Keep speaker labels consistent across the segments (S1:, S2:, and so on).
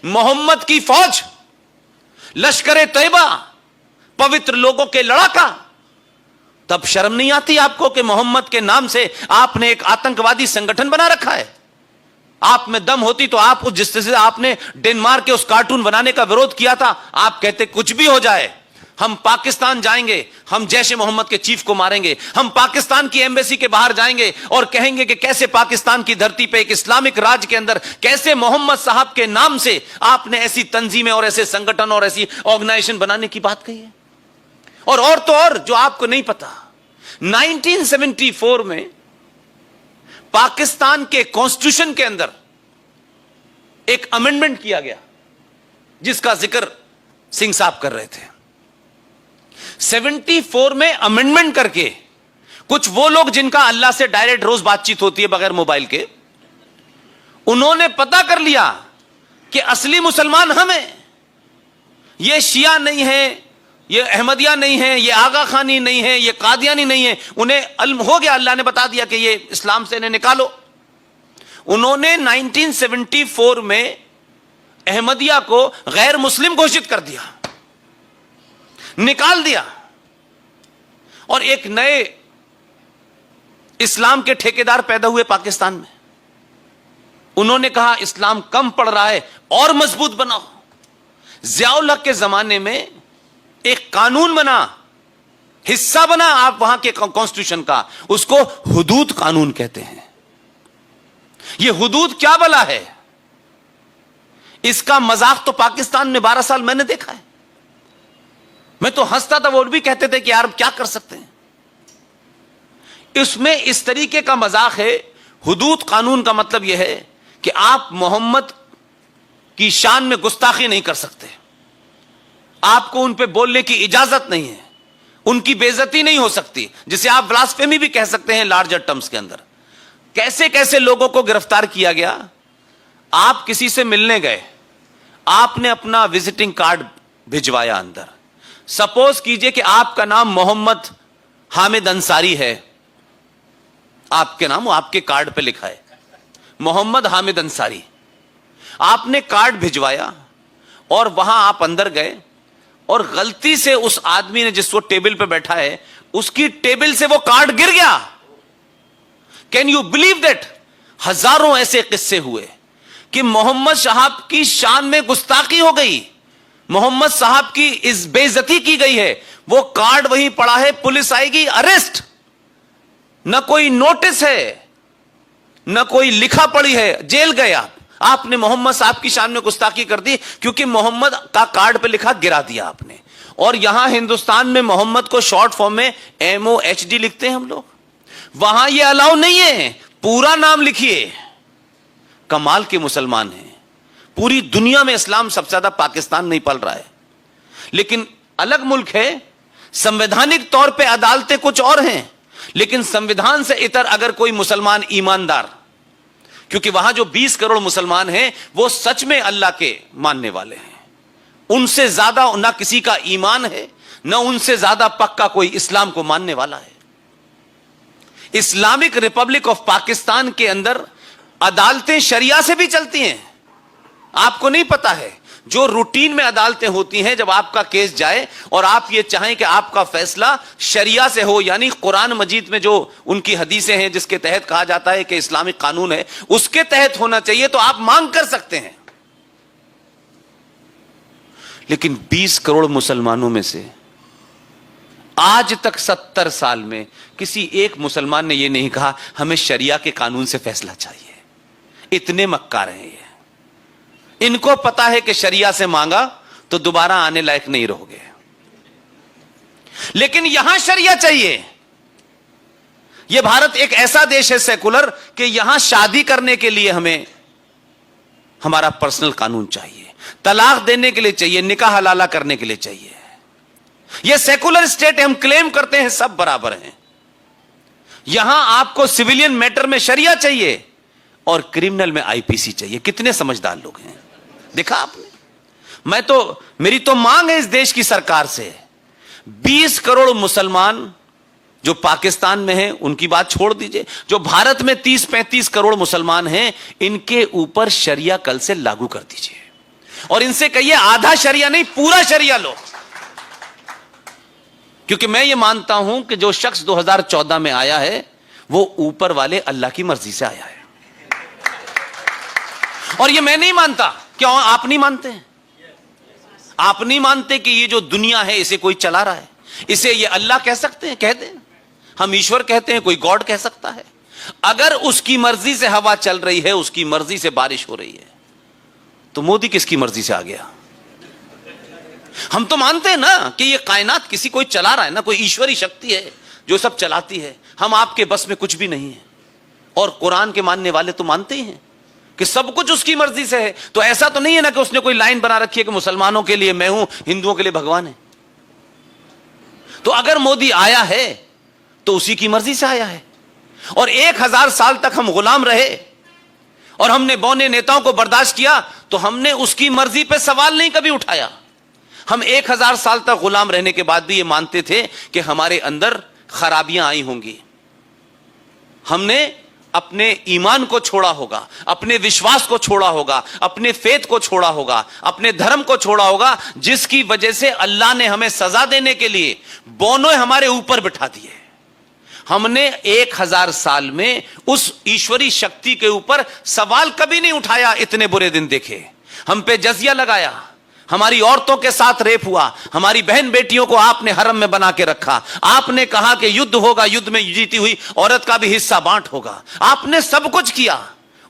S1: मोहम्मद की फौज, लश्कर तैयबा, पवित्र लोगों के लड़ाका, तब शर्म नहीं आती आपको कि मोहम्मद के नाम से आपने एक आतंकवादी संगठन बना रखा है? आप में दम होती तो आप जिस तरह से आपने डेनमार्क के उस कार्टून बनाने का विरोध किया था, आप कहते कुछ भी हो जाए, हम पाकिस्तान जाएंगे, हम जैश-ए मोहम्मद के चीफ को मारेंगे, हम पाकिस्तान की एम्बेसी के बाहर जाएंगे और कहेंगे कि कैसे पाकिस्तान की धरती पे एक इस्लामिक राज्य के अंदर कैसे मोहम्मद साहब के नाम से आपने ऐसी तंजीमें और ऐसे संगठन और ऐसी ऑर्गेनाइजेशन बनाने की बात कही है। और तो और जो आपको नहीं पता, 1974 में पाकिस्तान के कॉन्स्टिट्यूशन के अंदर एक अमेंडमेंट किया गया जिसका जिक्र सिंह साहब कर रहे थे। 74 में अमेंडमेंट करके कुछ वो लोग जिनका अल्लाह से डायरेक्ट रोज बातचीत होती है बगैर मोबाइल के, उन्होंने पता कर लिया कि असली मुसलमान हम हैं, ये शिया नहीं है, ये अहमदिया नहीं है, ये आगा खानी नहीं है, ये कादियानी नहीं है। उन्हें इल्म हो गया, अल्लाह ने बता दिया कि ये इस्लाम से इन्हें निकालो। उन्होंने 1974 में अहमदिया को गैर मुस्लिम घोषित कर दिया, निकाल दिया, और एक नए इस्लाम के ठेकेदार पैदा हुए पाकिस्तान में। उन्होंने कहा इस्लाम कम पड़ रहा है और मजबूत बनाओ। ज़ियाउल हक के जमाने में एक कानून बना, हिस्सा बना आप वहां के कॉन्स्टिट्यूशन का, उसको हुदूद कानून कहते हैं। यह हुदूद क्या भला है? इसका मजाक तो पाकिस्तान में 12 साल मैंने देखा है। मैं तो हंसता था, वो भी कहते थे कि यार क्या कर सकते हैं। इसमें इस तरीके का मजाक है। हुदूद कानून का मतलब यह है कि आप मोहम्मद की शान में गुस्ताखी नहीं कर सकते, आपको उन पे बोलने की इजाजत नहीं है, उनकी बेइज्जती नहीं हो सकती, जिसे आप ब्लास्फेमी भी कह सकते हैं लार्जर टर्म्स के अंदर। कैसे कैसे लोगों को गिरफ्तार किया गया। आप किसी से मिलने गए, आपने अपना विजिटिंग कार्ड भिजवाया अंदर। सपोज कीजिए कि आपका नाम मोहम्मद हामिद अंसारी है, आपके नाम आपके कार्ड पे लिखा है मोहम्मद हामिद अंसारी। आपने कार्ड भिजवाया और वहां आप अंदर गए और गलती से उस आदमी ने जिस वो टेबल पे बैठा है उसकी टेबल से वो कार्ड गिर गया। Can you believe that? हजारों ऐसे किस्से हुए कि मोहम्मद साहब की शान में गुस्ताखी हो गई, मोहम्मद साहब की इस बेइज्जती की गई है। वो कार्ड वहीं पड़ा है, पुलिस आएगी, अरेस्ट, न कोई नोटिस है, न कोई लिखा पड़ी है, जेल गए आप। आपने मोहम्मद साहब की शान में गुस्ताखी कर दी क्योंकि मोहम्मद का कार्ड पे लिखा गिरा दिया आपने। और यहां हिंदुस्तान में मोहम्मद को शॉर्ट फॉर्म में MOHD लिखते हैं हम लोग, वहां ये अलाउ नहीं है, पूरा नाम लिखिए। कमाल के मुसलमान हैं। पूरी दुनिया में इस्लाम सबसे ज्यादा पाकिस्तान नहीं पल रहा है, लेकिन अलग मुल्क है, संवैधानिक तौर पे अदालतें कुछ और हैं, लेकिन संविधान से इतर अगर कोई मुसलमान ईमानदार, क्योंकि वहां जो 20 करोड़ मुसलमान हैं वो सच में अल्लाह के मानने वाले हैं, उनसे ज्यादा ना किसी का ईमान है, ना उनसे ज्यादा पक्का कोई इस्लाम को मानने वाला है। इस्लामिक रिपब्लिक ऑफ पाकिस्तान के अंदर अदालतें शरिया से भी चलती हैं। आपको नहीं पता है, जो रूटीन में अदालतें होती हैं, जब आपका केस जाए और आप ये चाहें कि आपका फैसला शरिया से हो, यानी कुरान मजीद में जो उनकी हदीसें हैं जिसके तहत कहा जाता है कि इस्लामिक कानून है, उसके तहत होना चाहिए, तो आप मांग कर सकते हैं। लेकिन 20 करोड़ मुसलमानों में से आज तक 70 साल में किसी एक मुसलमान ने यह नहीं कहा हमें शरिया के कानून से फैसला चाहिए। इतने मक्कार हैं ये। इनको पता है कि शरिया से मांगा तो दोबारा आने लायक नहीं रहोगे, लेकिन यहां शरिया चाहिए। यह भारत एक ऐसा देश है सेकुलर कि यहां शादी करने के लिए हमें हमारा पर्सनल कानून चाहिए, तलाक देने के लिए चाहिए, निकाह हलाला करने के लिए चाहिए। यह सेकुलर स्टेट हम क्लेम करते हैं सब बराबर हैं। यहां आपको सिविलियन मैटर में शरिया चाहिए और क्रिमिनल में IPC चाहिए। कितने समझदार लोग हैं, देखा आपने। मेरी तो मांग है इस देश की सरकार से, 20 करोड़ मुसलमान जो पाकिस्तान में हैं उनकी बात छोड़ दीजिए, जो भारत में 30-35 करोड़ मुसलमान हैं, इनके ऊपर शरिया कल से लागू कर दीजिए। और इनसे कहिए आधा शरिया नहीं, पूरा शरिया लो। क्योंकि मैं ये मानता हूं कि जो शख्स 2014 में आया है वो ऊपर वाले अल्लाह की मर्जी से आया है। और ये मैं नहीं मानता। क्यों आप नहीं मानते हैं? आप नहीं मानते कि ये जो दुनिया है इसे कोई चला रहा है? इसे ये अल्लाह कह सकते हैं? कह दें। हम ईश्वर कहते हैं, कोई गॉड कह सकता है। अगर उसकी मर्जी से हवा चल रही है, उसकी मर्जी से बारिश हो रही है, तो मोदी किसकी मर्जी से आ गया? हम तो मानते हैं ना कि ये कायनात किसी कोई चला रहा है ना, कोई ईश्वरी शक्ति है जो सब चलाती है। हम आपके बस में कुछ भी नहीं है। और कुरान के मानने वाले तो मानते ही हैं कि सब कुछ उसकी मर्जी से है। तो ऐसा तो नहीं है ना कि उसने कोई लाइन बना रखी है कि मुसलमानों के लिए मैं हूं, हिंदुओं के लिए भगवान है। तो अगर मोदी आया है तो उसी की मर्जी से आया है। और 1000 साल तक हम गुलाम रहे और हमने बौने नेताओं को बर्दाश्त किया, तो हमने उसकी मर्जी पे सवाल नहीं कभी उठाया। हम 1000 साल तक गुलाम रहने के बाद भी ये मानते थे कि हमारे अंदर खराबियां आई होंगी। हमने अपने ईमान को छोड़ा होगा, अपने विश्वास को छोड़ा होगा, अपने फेथ को छोड़ा होगा, अपने धर्म को छोड़ा होगा, जिसकी वजह से अल्लाह ने हमें सजा देने के लिए बोनों हमारे ऊपर बिठा दिए। हमने 1000 साल में उस ईश्वरी शक्ति के ऊपर सवाल कभी नहीं उठाया। इतने बुरे दिन देखे, हम पे जजिया लगाया, हमारी औरतों के साथ रेप हुआ, हमारी बहन बेटियों को आपने हरम में बना के रखा। आपने कहा कि युद्ध होगा, युद्ध में जीती हुई औरत का भी हिस्सा बांट होगा। आपने सब कुछ किया,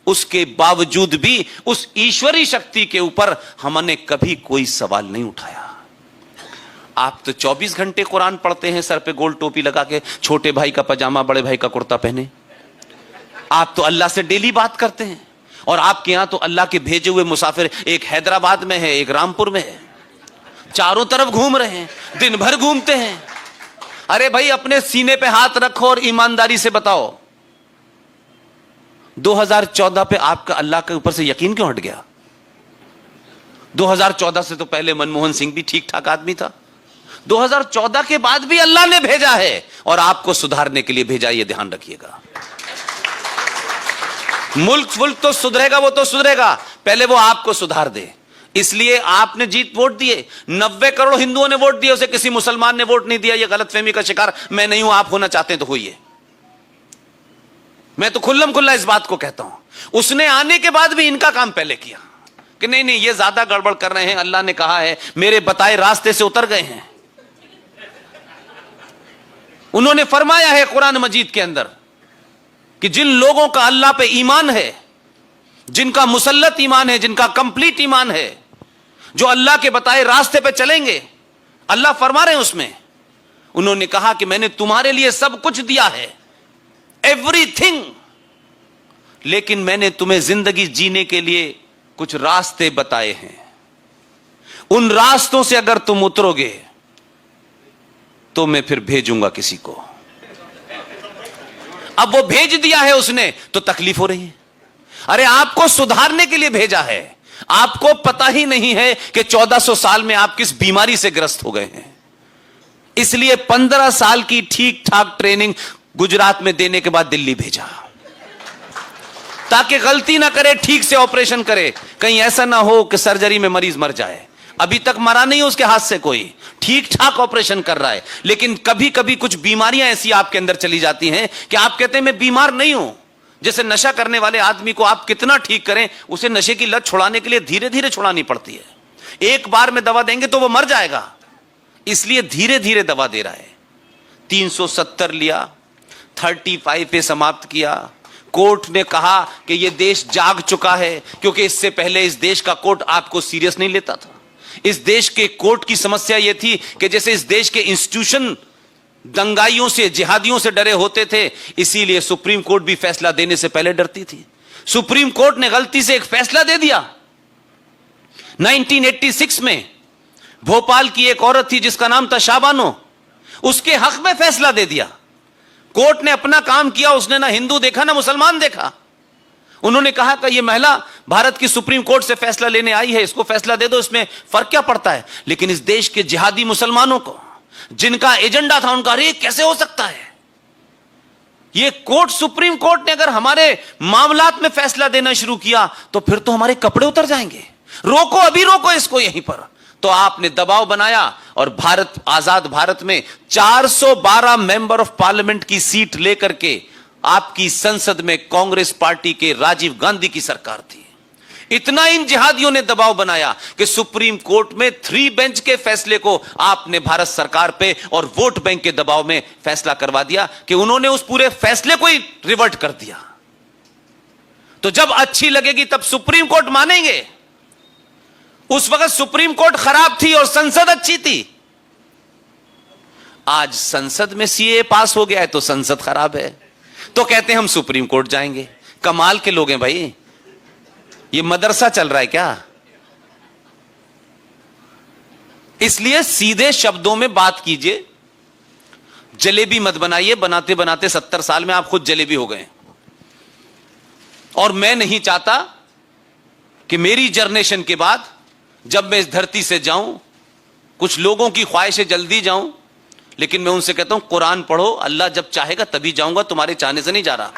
S1: उसके बावजूद भी उस ईश्वरी शक्ति के ऊपर हमने कभी कोई सवाल नहीं उठाया। आप तो 24 घंटे कुरान पढ़ते हैं, सर पे गोल टोपी लगा के, छोटे भाई का पजामा बड़े भाई का कुर्ता पहने। आप तो अल्लाह से डेली बात करते हैं। और आपके यहां तो अल्लाह के भेजे हुए मुसाफिर एक हैदराबाद में है, एक रामपुर में है, चारों तरफ घूम रहे हैं, दिन भर घूमते हैं। अरे भाई, अपने सीने पे हाथ रखो और ईमानदारी से बताओ, 2014 पे आपका अल्लाह के ऊपर से यकीन क्यों हट गया? 2014 से तो पहले मनमोहन सिंह भी ठीक ठाक आदमी था। 2014 के बाद भी अल्लाह ने भेजा है और आपको सुधारने के लिए भेजा, यह ध्यान रखिएगा। मुल्क तो सुधरेगा, वो तो सुधरेगा, पहले वो आपको सुधार दे। इसलिए आपने जीत वोट दिए, 90 करोड़ हिंदुओं ने वोट दिए, उसे किसी मुसलमान ने वोट नहीं दिया। ये गलतफहमी का शिकार मैं नहीं हूं, आप होना चाहते हैं तो होइए। मैं तो खुल्लम खुल्ला इस बात को कहता हूं। उसने आने के बाद भी इनका काम पहले किया कि नहीं नहीं, ये ज्यादा गड़बड़ कर रहे हैं, अल्लाह ने कहा है, मेरे बताए रास्ते से उतर गए हैं। उन्होंने फरमाया है कुरान मजीद के अंदर कि जिन लोगों का अल्लाह पे ईमान है, जिनका मुसल्लत ईमान है, जिनका कंप्लीट ईमान है, जो अल्लाह के बताए रास्ते पे चलेंगे, अल्लाह फरमा रहे हैं उसमें, उन्होंने कहा कि मैंने तुम्हारे लिए सब कुछ दिया है, एवरीथिंग, लेकिन मैंने तुम्हें जिंदगी जीने के लिए कुछ रास्ते बताए हैं। उन रास्तों से अगर तुम उतरोगे तो मैं फिर भेजूंगा किसी को। अब वो भेज दिया है उसने, तो तकलीफ हो रही है। अरे आपको सुधारने के लिए भेजा है। आपको पता ही नहीं है कि 1400 साल में आप किस बीमारी से ग्रस्त हो गए हैं। इसलिए 15 साल की ठीक ठाक ट्रेनिंग गुजरात में देने के बाद दिल्ली भेजा, ताकि गलती ना करे, ठीक से ऑपरेशन करे। कहीं ऐसा ना हो कि सर्जरी में मरीज मर जाए। अभी तक मरा नहीं उसके हाथ से कोई, ठीक ठाक ऑपरेशन कर रहा है। लेकिन कभी कभी कुछ बीमारियां ऐसी आपके अंदर चली जाती हैं कि आप कहते हैं मैं बीमार नहीं हूं। जैसे नशा करने वाले आदमी को आप कितना ठीक करें, उसे नशे की लत छुड़ाने के लिए धीरे धीरे छुड़ानी पड़ती है। एक बार में दवा देंगे तो वो मर जाएगा, इसलिए धीरे धीरे दवा दे रहा है। 370 लिया, 35 पे समाप्त किया। कोर्ट ने कहा कि यह देश जाग चुका है, क्योंकि इससे पहले इस देश का कोर्ट आपको सीरियस नहीं लेता था। इस देश के कोर्ट की समस्या यह थी कि जैसे इस देश के इंस्टीट्यूशन दंगाइयों से, जिहादियों से डरे होते थे, इसीलिए सुप्रीम कोर्ट भी फैसला देने से पहले डरती थी। सुप्रीम कोर्ट ने गलती से एक फैसला दे दिया 1986 में। भोपाल की एक औरत थी जिसका नाम था शाबानो, उसके हक में फैसला दे दिया। कोर्ट ने अपना काम किया, उसने ना हिंदू देखा ना मुसलमान देखा। उन्होंने कहा कि ये महिला भारत की सुप्रीम कोर्ट से फैसला लेने आई है, इसको फैसला दे दो, इसमें फर्क क्या पड़ता है। लेकिन इस देश के जिहादी मुसलमानों को, जिनका एजेंडा था, उनका अरे कैसे हो सकता है ये कोर्ट, सुप्रीम कोर्ट ने अगर हमारे मामलात में फैसला देना शुरू किया तो फिर तो हमारे कपड़े उतर जाएंगे। रोको, अभी रोको इसको यहीं पर। तो आपने दबाव बनाया और भारत, आजाद भारत में 412 मेंबर ऑफ पार्लियामेंट की सीट लेकर के आपकी संसद में कांग्रेस पार्टी के राजीव गांधी की सरकार थी। इतना इन जिहादियों ने दबाव बनाया कि सुप्रीम कोर्ट में 3 बेंच के फैसले को आपने भारत सरकार पे और वोट बैंक के दबाव में फैसला करवा दिया कि उन्होंने उस पूरे फैसले को ही रिवर्ट कर दिया। तो जब अच्छी लगेगी तब सुप्रीम कोर्ट मानेंगे। उस वक्त सुप्रीम कोर्ट खराब थी और संसद अच्छी थी। आज संसद में सीए पास हो गया है तो संसद खराब है, तो कहते हैं हम सुप्रीम कोर्ट जाएंगे। कमाल के लोग हैं भाई, ये मदरसा चल रहा है क्या? इसलिए सीधे शब्दों में बात कीजिए, जलेबी मत बनाइए। बनाते बनाते 70 साल में आप खुद जलेबी हो गए। और मैं नहीं चाहता कि मेरी जनरेशन के बाद जब मैं इस धरती से जाऊं, कुछ लोगों की ख्वाहिशें जल्दी जाऊं, लेकिन मैं उनसे कहता हूं कुरान पढ़ो, अल्लाह जब चाहेगा तभी जाऊंगा, तुम्हारे चाहने से नहीं जा रहा।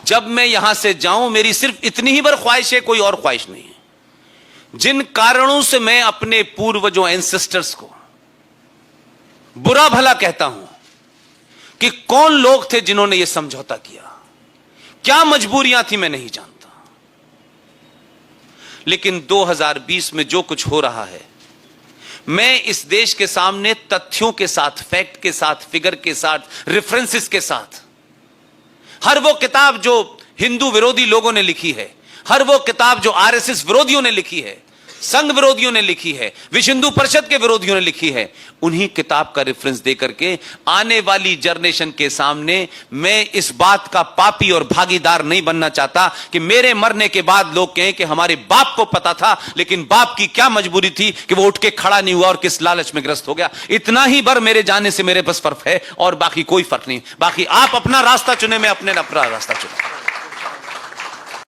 S1: जब मैं यहां से जाऊं मेरी सिर्फ इतनी ही बार ख्वाहिश है, कोई और ख्वाहिश नहीं है। जिन कारणों से मैं अपने पूर्वजों, एंसेस्टर्स को बुरा भला कहता हूं कि कौन लोग थे जिन्होंने यह समझौता किया, क्या मजबूरियां थी, मैं नहीं जानता। लेकिन 2020 में जो कुछ हो रहा है, मैं इस देश के सामने तथ्यों के साथ, फैक्ट के साथ, फिगर के साथ, रेफरेंसेस के साथ, हर वो किताब जो हिंदू विरोधी लोगों ने लिखी है, हर वो किताब जो आरएसएस विरोधियों ने लिखी है, संघ विरोधियों ने लिखी है, विश्व हिंदू परिषद के विरोधियों ने लिखी है, उन्हीं किताब का रेफरेंस देकर के आने वाली जनरेशन के सामने मैं इस बात का पापी और भागीदार नहीं बनना चाहता कि मेरे मरने के बाद लोग कहें कि हमारे बाप को पता था, लेकिन बाप की क्या मजबूरी थी कि वो उठ के खड़ा नहीं हुआ और किस लालच में ग्रस्त हो गया। इतना ही बर मेरे जाने से मेरे बस फर्क है और बाकी कोई फर्क नहीं। बाकी आप अपना रास्ता चुने, मैं अपना रास्ता चुने।